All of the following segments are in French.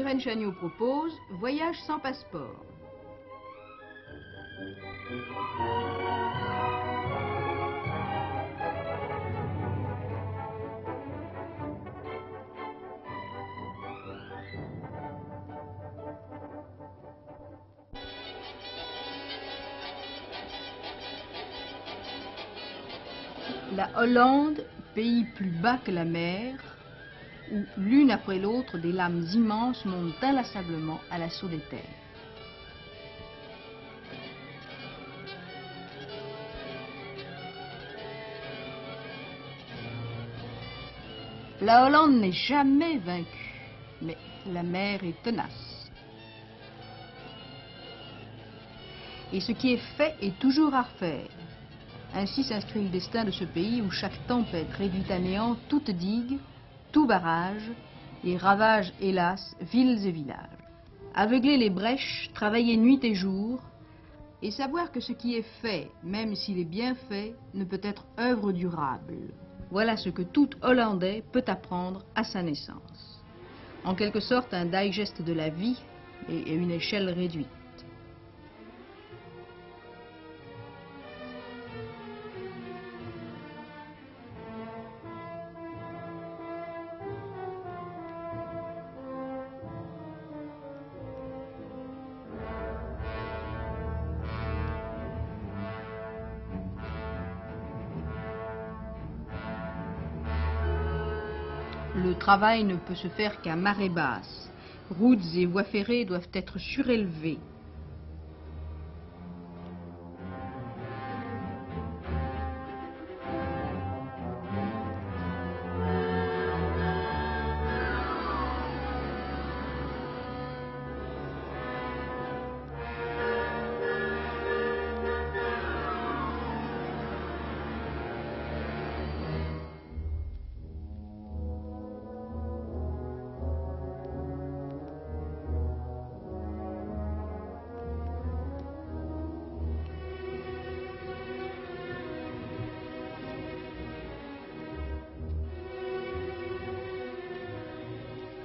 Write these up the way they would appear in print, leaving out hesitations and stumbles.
Irène Chagnaud propose Voyage sans passeport. La Hollande, pays plus bas que la mer, où l'une après l'autre des lames immenses montent inlassablement à l'assaut des terres. La Hollande n'est jamais vaincue, mais la mer est tenace. Et ce qui est fait est toujours à refaire. Ainsi s'inscrit le destin de ce pays où chaque tempête réduit à néant toute digue, tout barrage, et ravage, hélas, villes et villages. Aveugler les brèches, travailler nuit et jour, et savoir que ce qui est fait, même s'il est bien fait, ne peut être œuvre durable. Voilà ce que tout Hollandais peut apprendre à sa naissance. En quelque sorte un digeste de la vie, et à une échelle réduite. Le travail ne peut se faire qu'à marée basse. Routes et voies ferrées doivent être surélevées.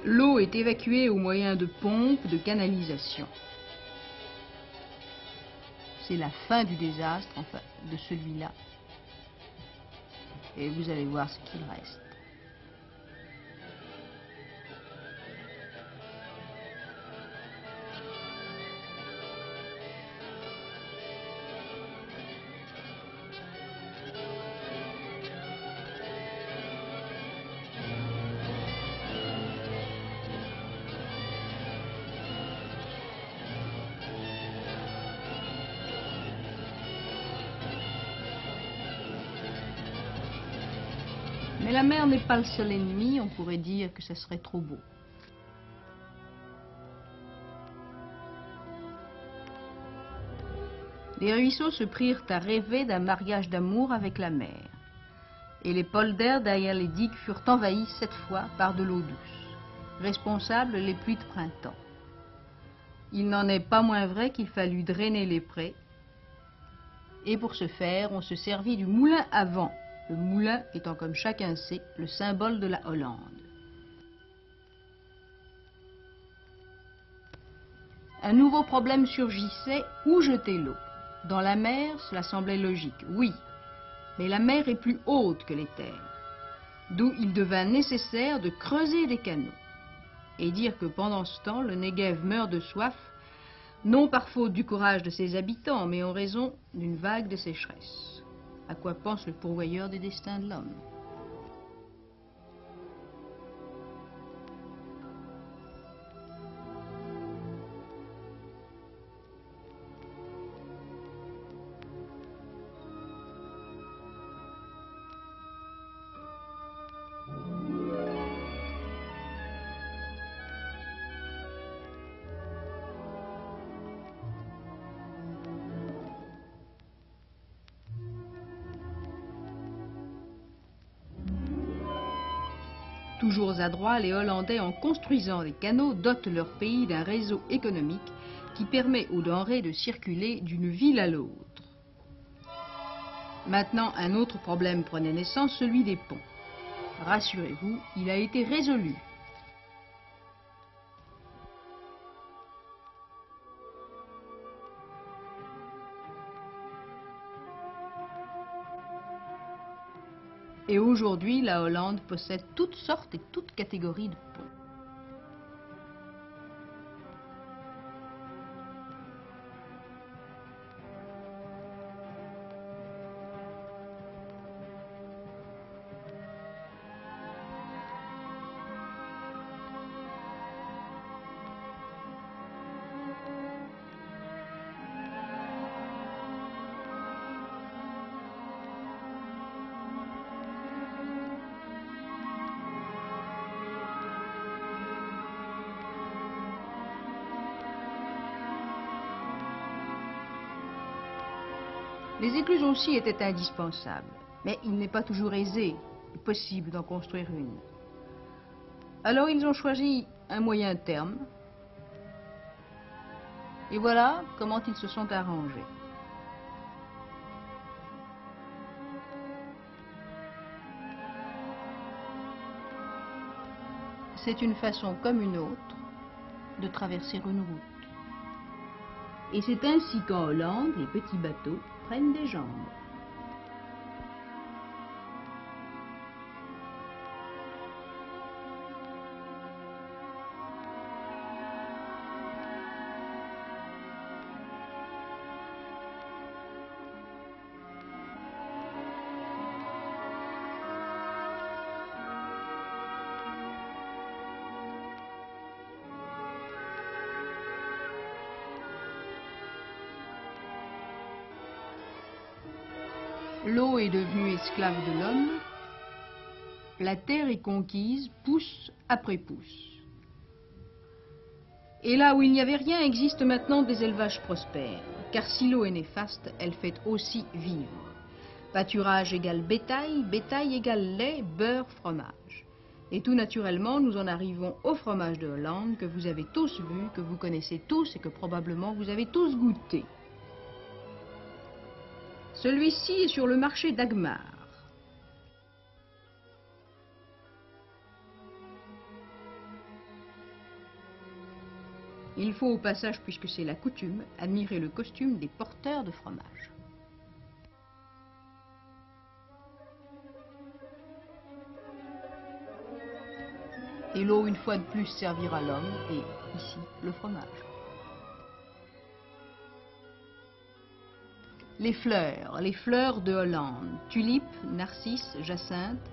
L'eau est évacuée au moyen de pompes, de canalisations. C'est la fin du désastre, enfin de celui-là. Et vous allez voir ce qu'il reste. Mais la mer n'est pas le seul ennemi, on pourrait dire que ça serait trop beau. Les ruisseaux se prirent à rêver d'un mariage d'amour avec la mer. Et les polders derrière les digues furent envahis cette fois par de l'eau douce, responsables les pluies de printemps. Il n'en est pas moins vrai qu'il fallut drainer les prés. Et pour ce faire, on se servit du moulin à vent. Le moulin étant, comme chacun sait, le symbole de la Hollande. Un nouveau problème surgissait, où jeter l'eau? Dans la mer, cela semblait logique, oui, mais la mer est plus haute que les terres, d'où il devint nécessaire de creuser des canaux, et dire que pendant ce temps, le Negev meurt de soif, non par faute du courage de ses habitants, mais en raison d'une vague de sécheresse. À quoi pense le pourvoyeur des destins de l'homme? Toujours adroits, les Hollandais, en construisant des canaux, dotent leur pays d'un réseau économique qui permet aux denrées de circuler d'une ville à l'autre. Maintenant, un autre problème prenait naissance, celui des ponts. Rassurez-vous, il a été résolu. Et aujourd'hui, la Hollande possède toutes sortes et toutes catégories de ponts. Les écluses aussi étaient indispensables, mais il n'est pas toujours aisé et possible d'en construire une. Alors ils ont choisi un moyen terme, et voilà comment ils se sont arrangés. C'est une façon comme une autre de traverser une route. Et c'est ainsi qu'en Hollande, les petits bateaux prennent des jambes. L'eau est devenue esclave de l'homme, la terre est conquise pouce après pouce. Et là où il n'y avait rien existe maintenant des élevages prospères, car si l'eau est néfaste, elle fait aussi vivre. Pâturage égale bétail, bétail égale lait, beurre, fromage. Et tout naturellement, nous en arrivons au fromage de Hollande que vous avez tous vu, que vous connaissez tous et que probablement vous avez tous goûté. Celui-ci est sur le marché d'Agmar. Il faut au passage, puisque c'est la coutume, admirer le costume des porteurs de fromage. Et l'eau, une fois de plus, servira l'homme, et ici, le fromage. Les fleurs de Hollande, tulipes, narcisses, jacinthes,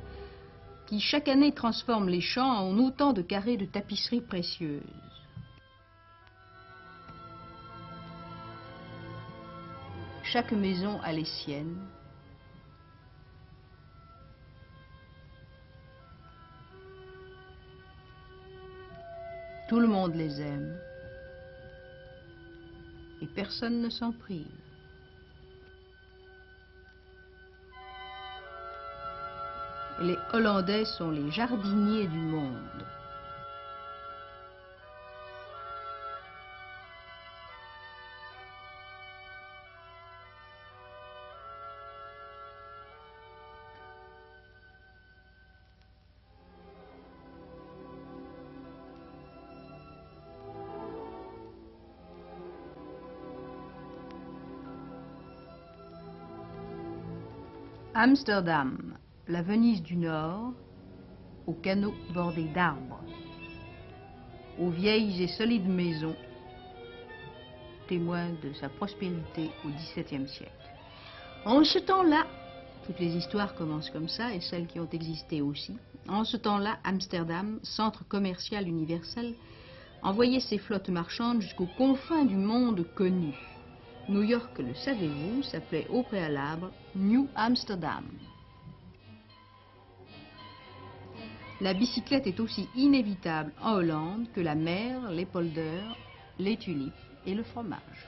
qui chaque année transforment les champs en autant de carrés de tapisseries précieuses. Chaque maison a les siennes. Tout le monde les aime. Et personne ne s'en prive. Les Hollandais sont les jardiniers du monde. Amsterdam, la Venise du Nord, aux canaux bordés d'arbres, aux vieilles et solides maisons, témoins de sa prospérité au XVIIe siècle. En ce temps-là, toutes les histoires commencent comme ça, et celles qui ont existé aussi. En ce temps-là, Amsterdam, centre commercial universel, envoyait ses flottes marchandes jusqu'aux confins du monde connu. New York, le savez-vous, s'appelait au préalable New Amsterdam. La bicyclette est aussi inévitable en Hollande que la mer, les polders, les tulipes et le fromage.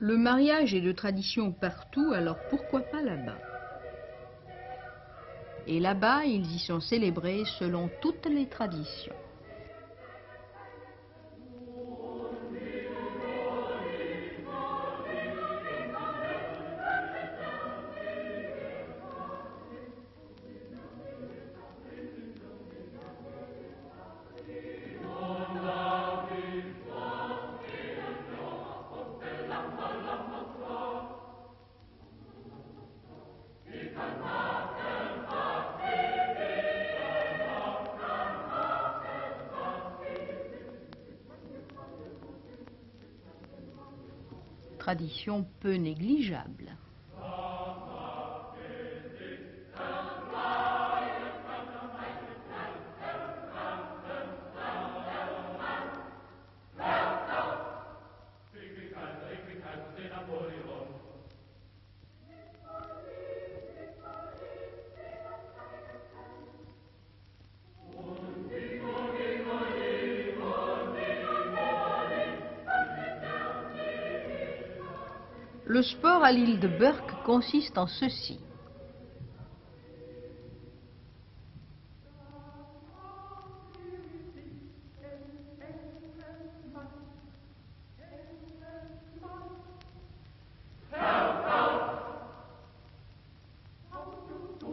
Le mariage est de tradition partout, alors pourquoi pas là-bas? Et là-bas, ils y sont célébrés selon toutes les traditions. Tradition peu négligeable. Le sport à l'île de Burke consiste en ceci.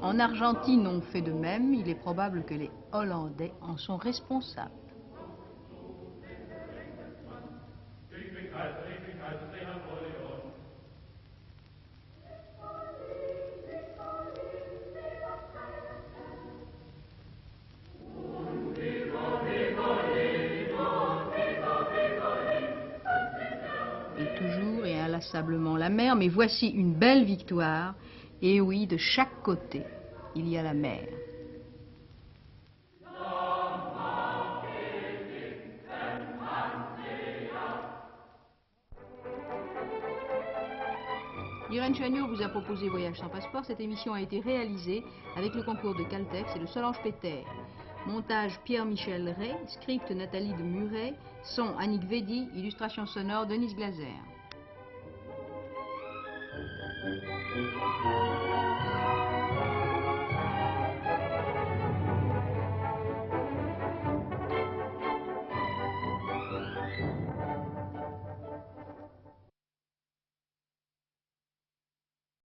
En Argentine, on fait de même. Il est probable que les Hollandais en sont responsables. Et toujours et inlassablement la mer, mais voici une belle victoire. Et oui, de chaque côté, il y a la mer. Irène Chagnot vous a proposé Voyage sans passeport. Cette émission a été réalisée avec le concours de Caltex et de Solange Péter. Montage Pierre-Michel Ray, script Nathalie de Muret, son Annick Védy, illustration sonore Denise Glaser.